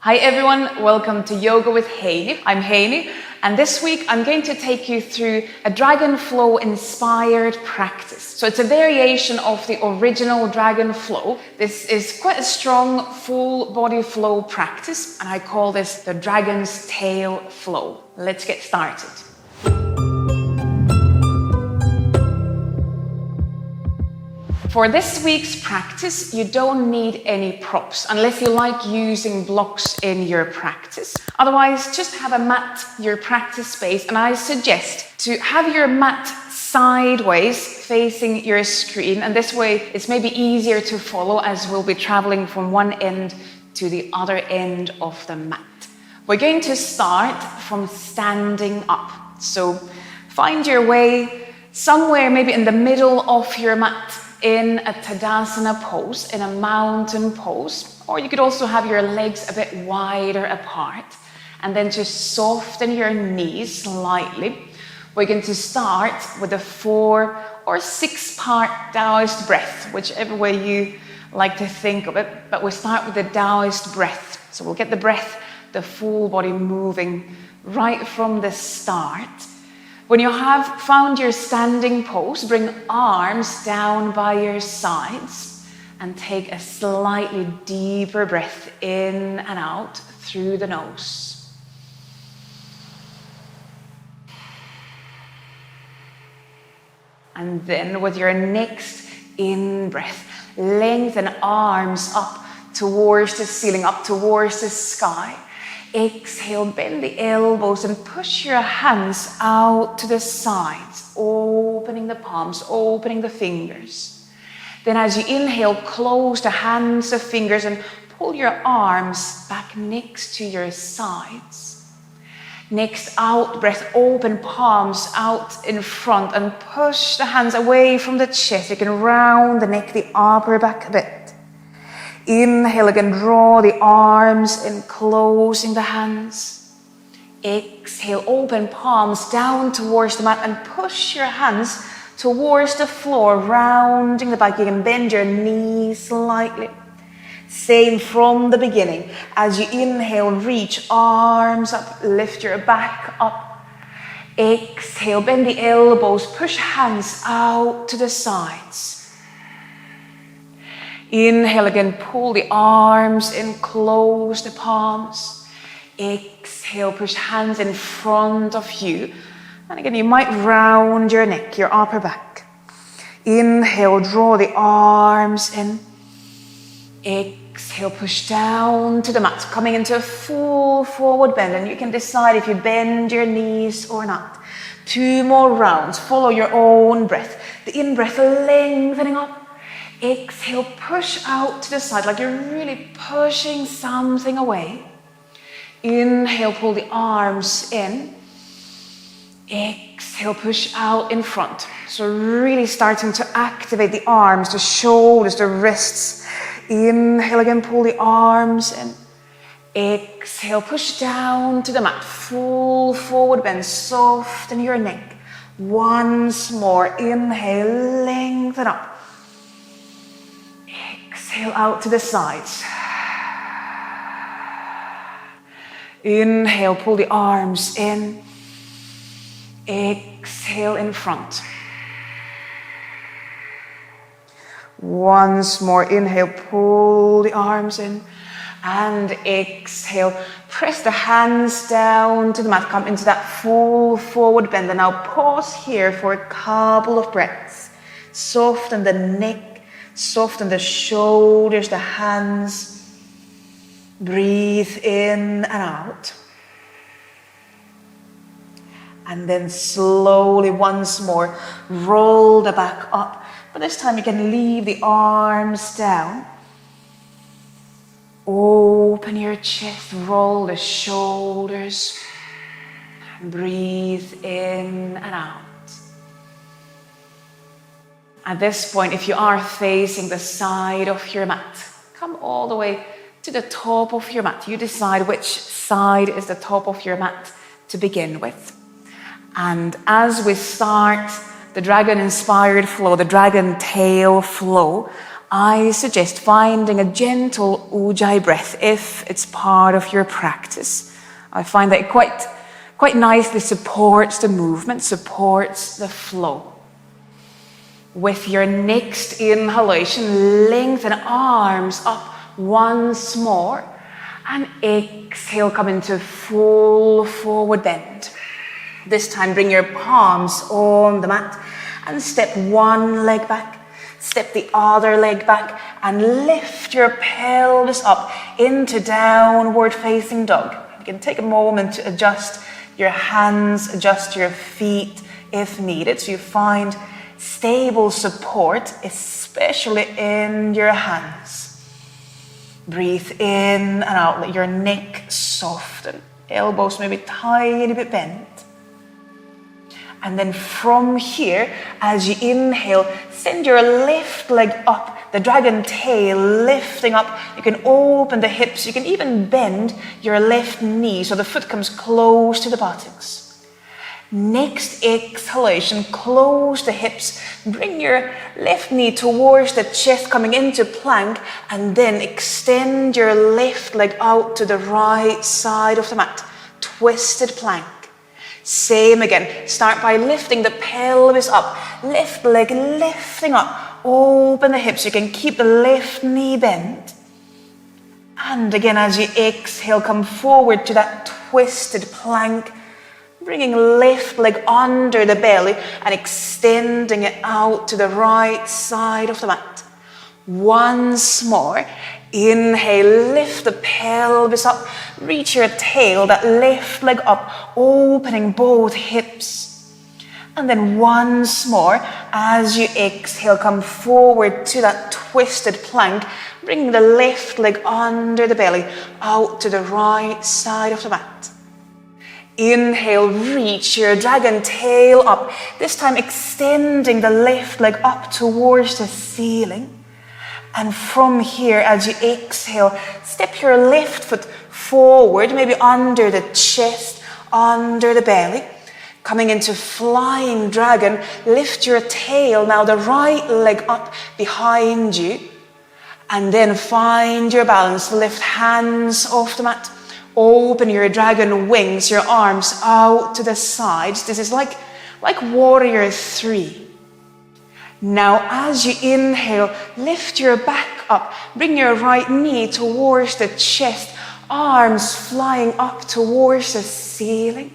Hi everyone, welcome to Yoga with Heini. I'm Heini, and this week I'm going to take you through a dragon flow inspired practice. So it's a variation of the original dragon flow. This is quite a strong full body flow practice, and I call this the dragon's tail flow. Let's get started. For this week's practice, you don't need any props unless you like using blocks in your practice. Otherwise, just have a mat, your practice space, and I suggest to have your mat sideways facing your screen, and this way it's maybe easier to follow as we'll be traveling from one end to the other end of the mat. We're going to start from standing up. So find your way somewhere maybe in the middle of your mat, in a Tadasana pose, in a mountain pose, or you could also have your legs a bit wider apart, and then just soften your knees slightly. We're going to start with a 4 or 6 part Taoist breath, whichever way you like to think of it, but we'll start with the Taoist breath. So we'll get the breath, the full body moving right from the start. When you have found your standing pose, bring arms down by your sides and take a slightly deeper breath in and out through the nose. And then with your next in-breath, lengthen arms up towards the ceiling, up towards the sky. Exhale, bend the elbows and push your hands out to the sides, opening the palms, opening the fingers. Then as you inhale, close the hands, the fingers, and pull your arms back next to your sides. Next out breath, open palms out in front and push the hands away from the chest. You can round the neck, the upper back a bit. Inhale again, draw the arms in, closing the hands. Exhale, open palms down towards the mat and push your hands towards the floor, rounding the back. You can bend your knees slightly. Same from the beginning. As you inhale, reach arms up, lift your back up. Exhale, bend the elbows, push hands out to the sides. Inhale again, pull the arms in, close the palms. Exhale, push hands in front of you. And again, you might round your neck, your upper back. Inhale, draw the arms in. Exhale, push down to the mat, coming into a full forward bend. And you can decide if you bend your knees or not. 2 more rounds, follow your own breath. The in-breath lengthening up. Exhale, push out to the side like you're really pushing something away. Inhale, pull the arms in. Exhale, push out in front. So really starting to activate the arms, the shoulders, the wrists. Inhale again, pull the arms in. Exhale, push down to the mat. Full forward bend, soften your neck. Once more, inhale, lengthen up. Exhale out to the sides. Inhale, pull the arms in. Exhale in front. Once more, inhale, pull the arms in. And exhale, press the hands down to the mat. Come into that full forward bend. And now pause here for a couple of breaths. Soften the neck. Soften the shoulders, the hands. Breathe in and out. And then slowly once more, roll the back up. But this time you can leave the arms down. Open your chest, roll the shoulders. Breathe in and out. At this point, if you are facing the side of your mat, come all the way to the top of your mat. You decide which side is the top of your mat to begin with. And as we start the dragon-inspired flow, the dragon tail flow, I suggest finding a gentle ujjayi breath if it's part of your practice. I find that it quite nicely supports the movement, supports the flow. With your next inhalation, lengthen arms up once more. And exhale, come into full forward bend. This time, bring your palms on the mat and step one leg back. Step the other leg back and lift your pelvis up into downward facing dog. You can take a moment to adjust your hands, adjust your feet if needed, so you find stable support, especially in your hands. Breathe in and out, let your neck soften, elbows maybe tiny bit bent. And then from here, as you inhale, send your left leg up, the dragon tail lifting up. You can open the hips, you can even bend your left knee so the foot comes close to the buttocks. Next exhalation, close the hips, bring your left knee towards the chest, coming into plank, and then extend your left leg out to the right side of the mat, twisted plank. Same again, start by lifting the pelvis up, left leg lifting up, open the hips, you can keep the left knee bent. And again, as you exhale, come forward to that twisted plank, bringing left leg under the belly and extending it out to the right side of the mat. Once more, inhale, lift the pelvis up, reach your tail, that left leg up, opening both hips. And then once more, as you exhale, come forward to that twisted plank, bringing the left leg under the belly, out to the right side of the mat. Inhale, reach your dragon tail up, this time extending the left leg up towards the ceiling. And from here, as you exhale, step your left foot forward, maybe under the chest, under the belly. Coming into flying dragon, lift your tail, now the right leg up behind you. And then find your balance, lift hands off the mat. Open your dragon wings, your arms out to the sides. This is like warrior 3. Now, as you inhale, lift your back up. Bring your right knee towards the chest, arms flying up towards the ceiling.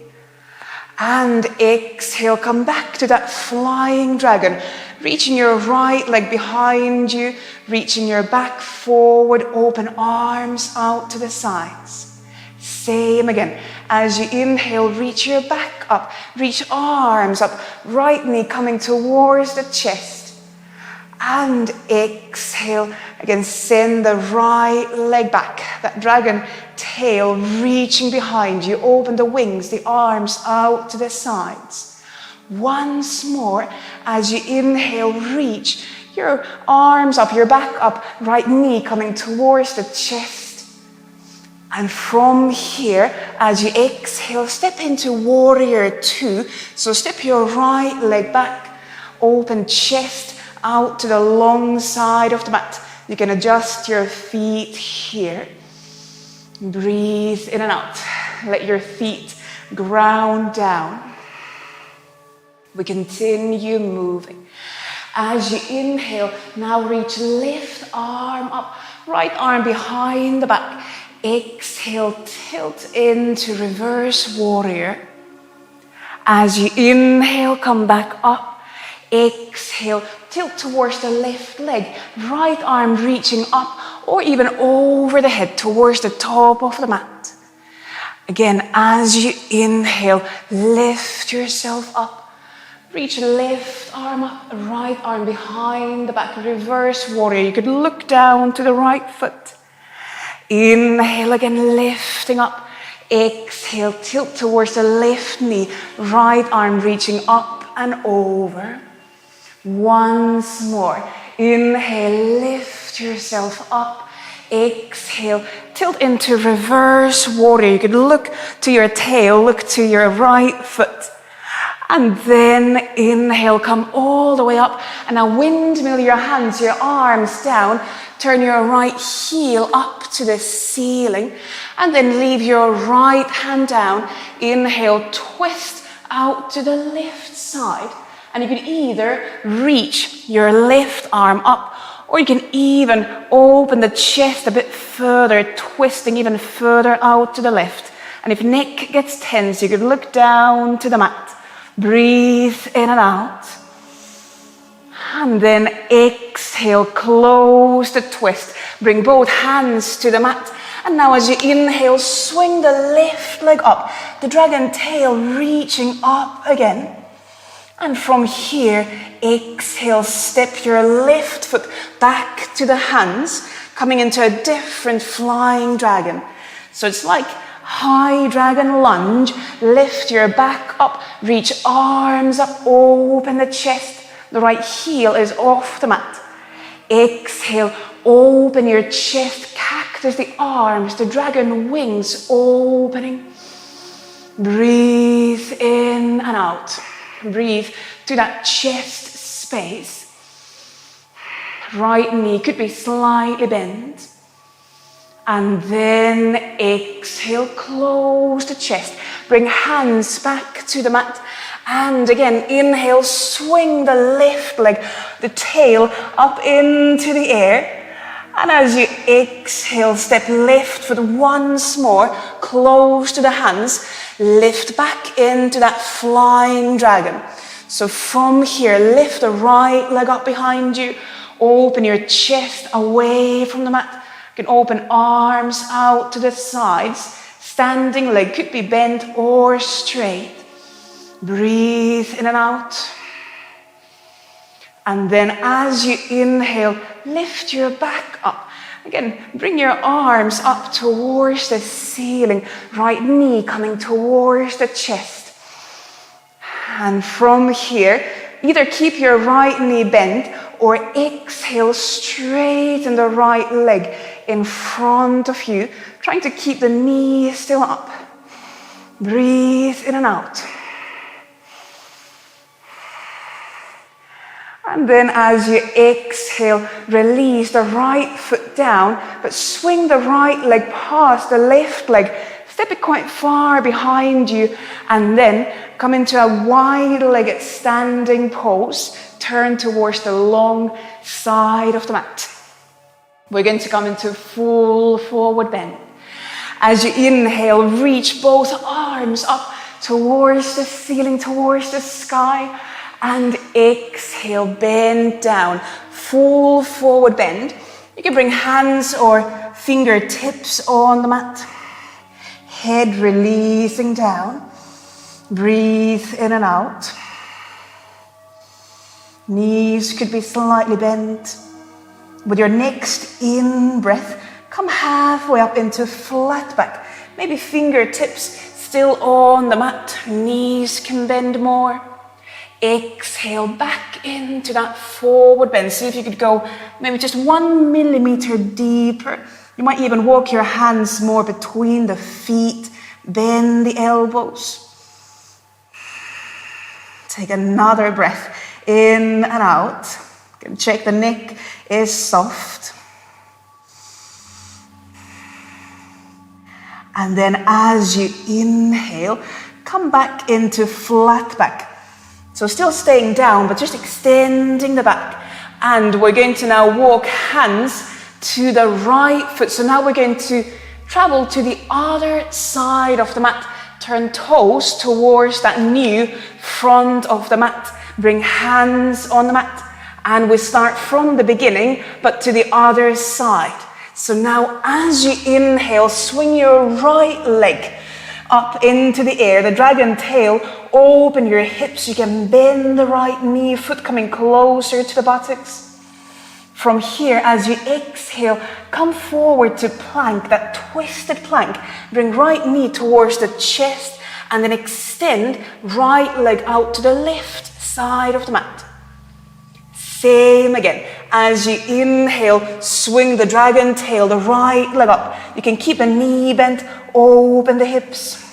And exhale, come back to that flying dragon. Reaching your right leg behind you, reaching your back forward, open arms out to the sides. Same again. As you inhale, reach your back up, reach arms up, right knee coming towards the chest. And exhale, again, send the right leg back, that dragon tail reaching behind you, open the wings, the arms out to the sides. Once more, as you inhale, reach your arms up, your back up, right knee coming towards the chest. And from here, as you exhale, step into warrior 2. So step your right leg back, open chest out to the long side of the mat. You can adjust your feet here. Breathe in and out. Let your feet ground down. We continue moving. As you inhale, now reach left arm up, right arm behind the back. Exhale, tilt into reverse warrior. As you inhale, come back up. Exhale, tilt towards the left leg, right arm reaching up or even over the head towards the top of the mat. Again, as you inhale, lift yourself up. Reach left arm up, right arm behind the back, reverse warrior. You could look down to the right foot. Inhale again, lifting up. Exhale, tilt towards the left knee, right arm reaching up and over. Once more. Inhale, lift yourself up. Exhale, tilt into reverse warrior. You could look to your tail, look to your right foot. And then inhale, come all the way up. And now windmill your hands, your arms down. Turn your right heel up to the ceiling. And then leave your right hand down. Inhale, twist out to the left side. And you can either reach your left arm up, or you can even open the chest a bit further, twisting even further out to the left. And if neck gets tense, you could look down to the mat. Breathe in and out. And then exhale, close the twist. Bring both hands to the mat. And now as you inhale, swing the left leg up. The dragon tail reaching up again. And from here, exhale, step your left foot back to the hands, coming into a different flying dragon. So it's like high dragon lunge. Lift your back up, reach arms up, open the chest. The right heel is off the mat. Exhale, open your chest, cactus the arms, the dragon wings opening. Breathe in and out. Breathe to that chest space. Right knee could be slightly bent. And then exhale, close the chest. Bring hands back to the mat. And again, inhale, swing the left leg, the tail up into the air. And as you exhale, step left foot once more, close to the hands. Lift back into that flying dragon. So from here, lift the right leg up behind you. Open your chest away from the mat. You can open arms out to the sides. Standing leg could be bent or straight. Breathe in and out. And then as you inhale, lift your back up. Again, bring your arms up towards the ceiling. Right knee coming towards the chest. And from here, either keep your right knee bent or exhale, straighten the right leg in front of you, trying to keep the knee still up. Breathe in and out. And then as you exhale, release the right foot down, but swing the right leg past the left leg. Step it quite far behind you, and then come into a wide-legged standing pose. Turn towards the long side of the mat. We're going to come into full forward bend. As you inhale, reach both arms up towards the ceiling, towards the sky. And exhale, bend down, full forward bend. You can bring hands or fingertips on the mat. Head releasing down. Breathe in and out. Knees could be slightly bent. With your next in-breath, come halfway up into flat back. Maybe fingertips still on the mat. Knees can bend more. Exhale back into that forward bend. See if you could go maybe just 1 millimeter deeper. You might even walk your hands more between the feet. Bend the elbows. Take another breath in and out. You can check the neck is soft. And then as you inhale, come back into flat back. So still staying down, but just extending the back. And we're going to now walk hands to the right foot. So now we're going to travel to the other side of the mat. Turn toes towards that new front of the mat. Bring hands on the mat. And we start from the beginning, but to the other side. So now as you inhale, swing your right leg up into the air, the dragon tail. Open your hips, you can bend the right knee, foot coming closer to the buttocks. From here, as you exhale, come forward to plank, that twisted plank. Bring right knee towards the chest and then extend right leg out to the left side of the mat. Same again. As you inhale, swing the dragon tail, the right leg up. You can keep the knee bent, open the hips.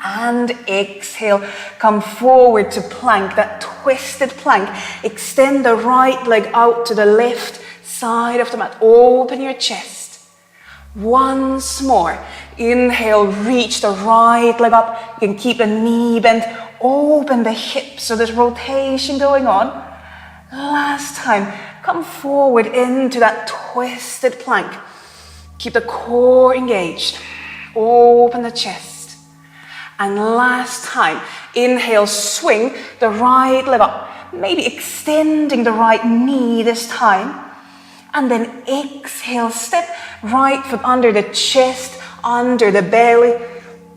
And exhale, come forward to plank, that twisted plank. Extend the right leg out to the left side of the mat. Open your chest. Once more. Inhale, reach the right leg up. You can keep the knee bent. Open the hips, so there's rotation going on. Last time, come forward into that twisted plank. Keep the core engaged. Open the chest. And last time, inhale, swing the right leg up, maybe extending the right knee this time. And then exhale, step right foot under the chest, under the belly.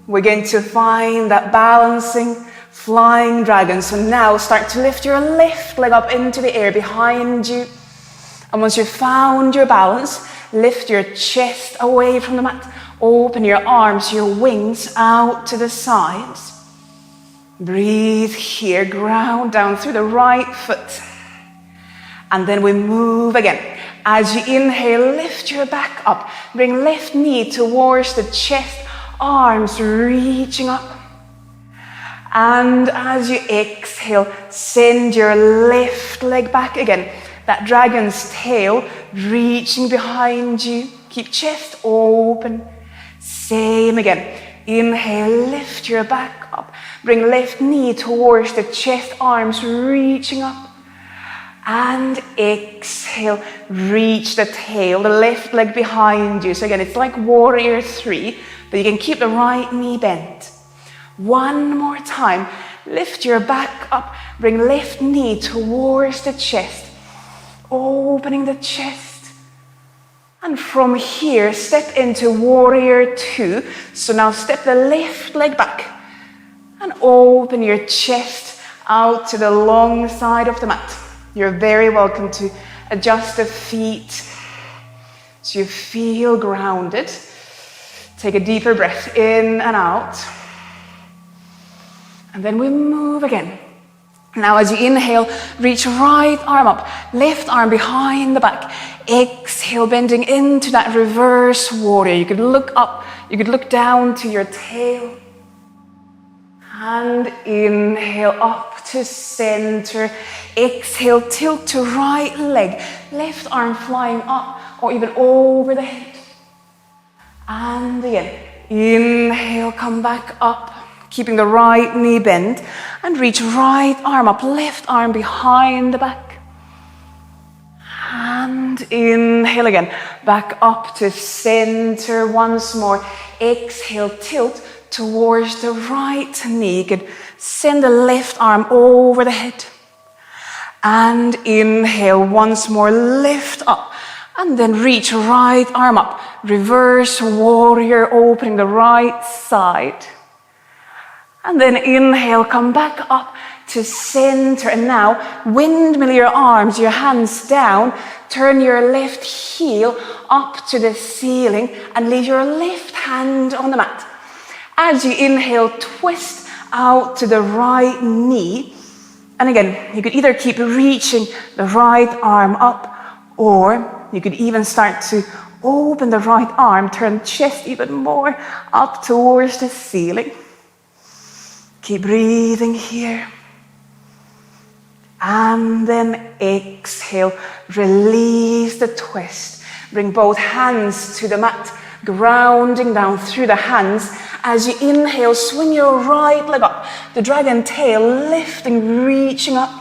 We're going to find that balancing flying dragon. So now start to lift your left leg up into the air behind you. And once you've found your balance, lift your chest away from the mat. Open your arms, your wings out to the sides. Breathe here, ground down through the right foot. And then we move again. As you inhale, lift your back up. Bring left knee towards the chest, arms reaching up. And as you exhale, send your left leg back again. That dragon's tail reaching behind you. Keep chest open. Same again. Inhale, lift your back up. Bring left knee towards the chest, arms reaching up. And exhale, reach the tail, the left leg behind you. So again, it's like warrior 3, but you can keep the right knee bent. One more time. Lift your back up. Bring left knee towards the chest. Opening the chest. And from here, step into warrior 2. So now step the left leg back and open your chest out to the long side of the mat. You're very welcome to adjust the feet so you feel grounded. Take a deeper breath in and out. And then we move again. Now as you inhale, reach right arm up, left arm behind the back. Exhale, bending into that reverse warrior. You could look up, you could look down to your tail. And inhale up to center. Exhale, tilt to right leg. Left arm flying up or even over the head. And again, inhale, come back up. Keeping the right knee bent. And reach right arm up, left arm behind the back. And inhale again. Back up to center once more. Exhale, tilt towards the right knee. You could send the left arm over the head. And inhale once more, lift up. And then reach right arm up. Reverse warrior, opening the right side. And then inhale, come back up to center. And now windmill your arms, your hands down. Turn your left heel up to the ceiling and leave your left hand on the mat. As you inhale, twist out to the right knee. And again, you could either keep reaching the right arm up, or you could even start to open the right arm, turn chest even more up towards the ceiling. Keep breathing here. And then exhale, release the twist. Bring both hands to the mat, grounding down through the hands. As you inhale, swing your right leg up, the dragon tail lifting, reaching up.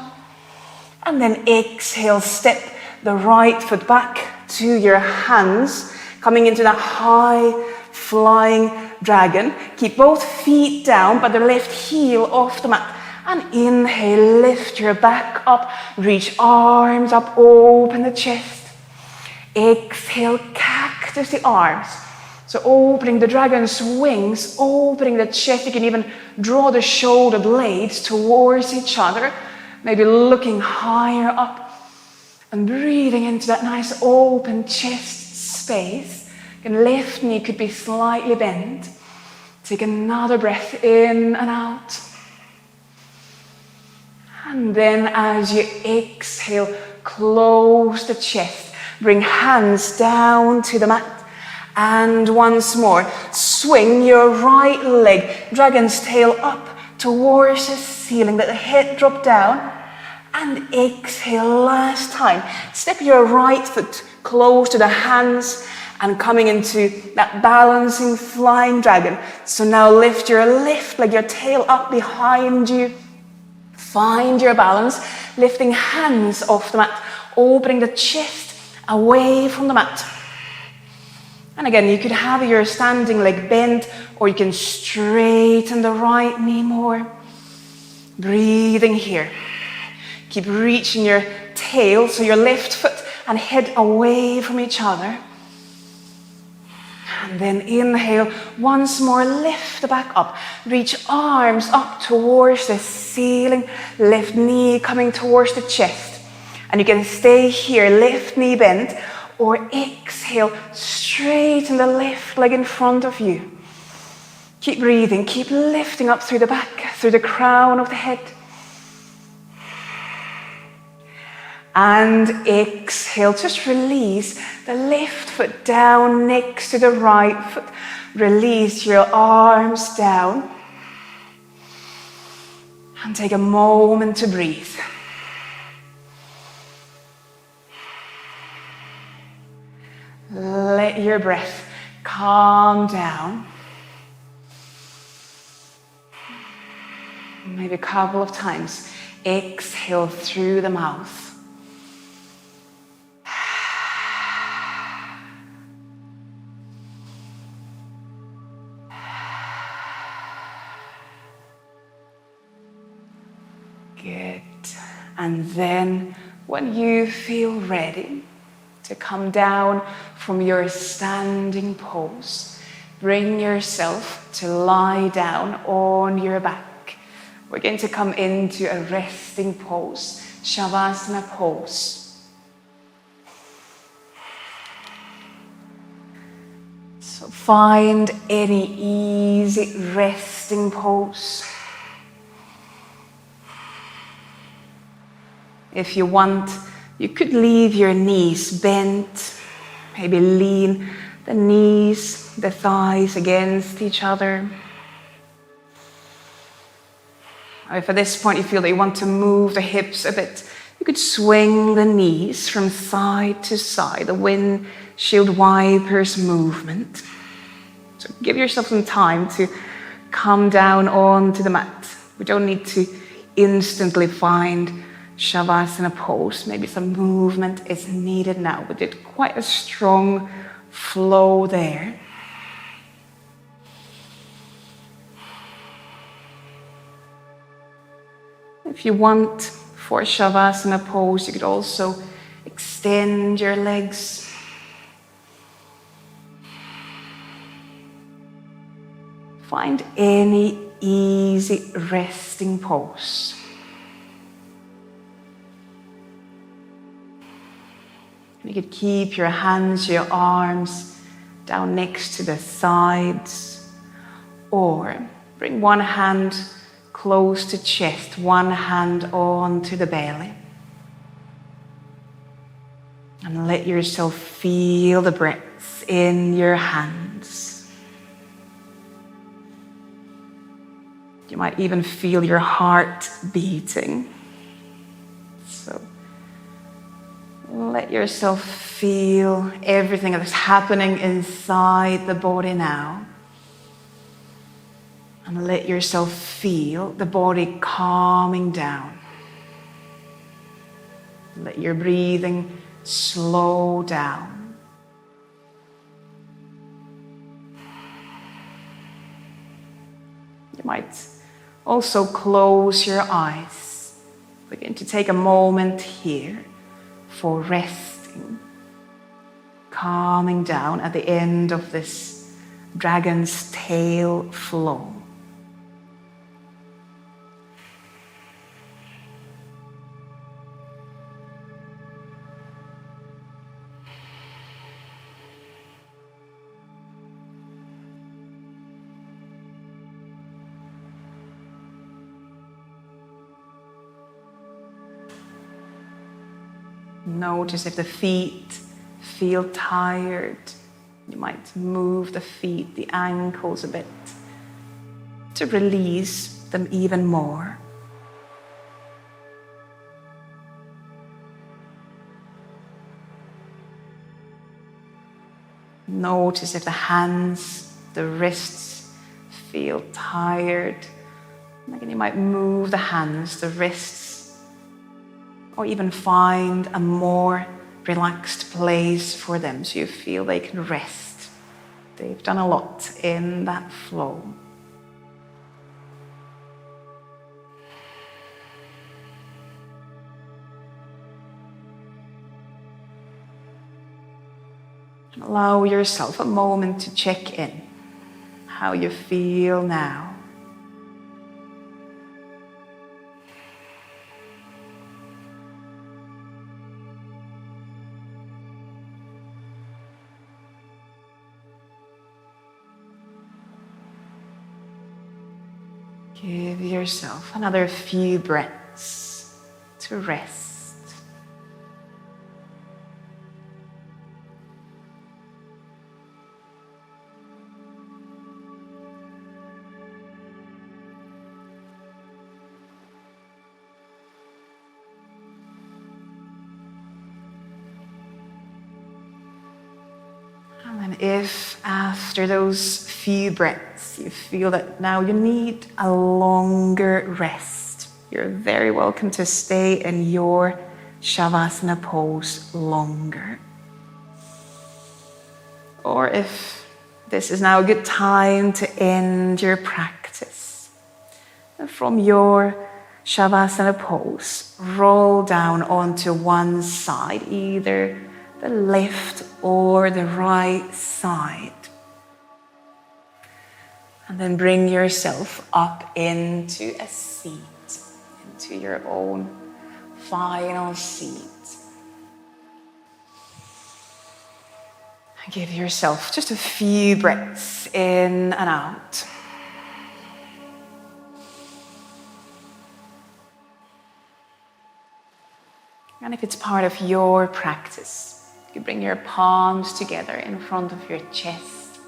And then exhale, step the right foot back to your hands, coming into that high flying dragon. Keep both feet down, but the left heel off the mat. And inhale, lift your back up, reach arms up, open the chest. Exhale, cactus the arms. So opening the dragon's wings, opening the chest. You can even draw the shoulder blades towards each other, maybe looking higher up and breathing into that nice open chest space. And left knee could be slightly bent. Take another breath in and out. And then as you exhale, close the chest. Bring hands down to the mat. And once more, swing your right leg, dragon's tail up towards the ceiling, let the head drop down. And exhale, last time. Step your right foot close to the hands and coming into that balancing flying dragon. So now lift your left leg, your tail up behind you. Find your balance, lifting hands off the mat, opening the chest away from the mat. And again, you could have your standing leg bent, or you can straighten the right knee more. Breathing here. Keep reaching your tail, so your left foot and head away from each other. And then inhale, once more, lift the back up. Reach arms up towards the ceiling, left knee coming towards the chest. And you can stay here, left knee bent, or exhale, straighten the left leg in front of you. Keep breathing, keep lifting up through the back, through the crown of the head. And exhale, just release the left foot down next to the right foot. Release your arms down. And take a moment to breathe. Let your breath calm down. Maybe a couple of times. Exhale through the mouth. Good. And then when you feel ready to come down from your standing pose, bring yourself to lie down on your back. We're going to come into a resting pose, Shavasana pose. So find any easy resting pose. If you want, you could leave your knees bent, maybe lean the knees, the thighs against each other. Or if at this point you feel that you want to move the hips a bit, you could swing the knees from side to side, the windshield wipers movement. So give yourself some time to come down onto the mat. We don't need to instantly find Shavasana pose. Maybe some movement is needed now. We did quite a strong flow there. If you want for Shavasana pose, you could also extend your legs. Find any easy resting pose. You could keep your hands, your arms down next to the sides, or bring one hand close to chest, one hand onto the belly. And let yourself feel the breath in your hands. You might even feel your heart beating. So let yourself feel everything that's happening inside the body now. And let yourself feel the body calming down. Let your breathing slow down. You might also close your eyes. We're going to take a moment here for resting, calming down at the end of this dragon's tail flow. Notice if the feet feel tired, You might move the feet, the ankles a bit to release them even more. Notice if the hands, the wrists feel tired. Again, you might move the hands, the wrists, or even find a more relaxed place for them so you feel they can rest. They've done a lot in that flow. Allow yourself a moment to check in how you feel now. Give yourself another few breaths to rest. And if after those few breaths you feel that now you need a longer rest, you're very welcome to stay in your Shavasana pose longer. Or if this is now a good time to end your practice, from your Shavasana pose, roll down onto one side, either the left or the right side. And then bring yourself up into a seat, into your own final seat. And give yourself just a few breaths in and out. And if it's part of your practice, you bring your palms together in front of your chest.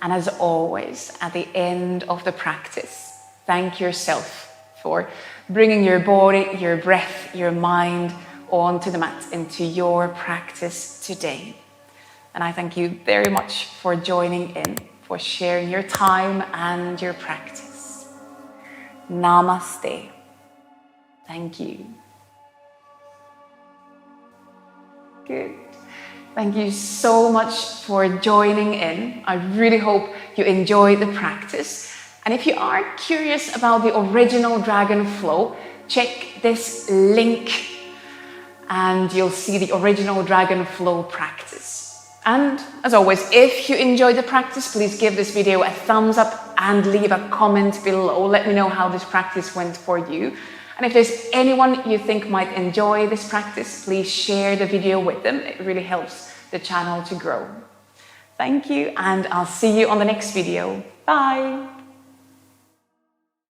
And as always, at the end of the practice, thank yourself for bringing your body, your breath, your mind onto the mat into your practice today. And I thank you very much for joining in, for sharing your time and your practice. Namaste. Thank you. Good. Thank you so much for joining in. I really hope you enjoyed the practice. And if you are curious about the original Dragon Flow, check this link and you'll see the original Dragon Flow practice. And as always, if you enjoyed the practice, please give this video a thumbs up and leave a comment below. Let me know how this practice went for you. And if there's anyone you think might enjoy this practice, please share the video with them. It really helps the channel to grow. Thank you, and I'll see you on the next video. Bye.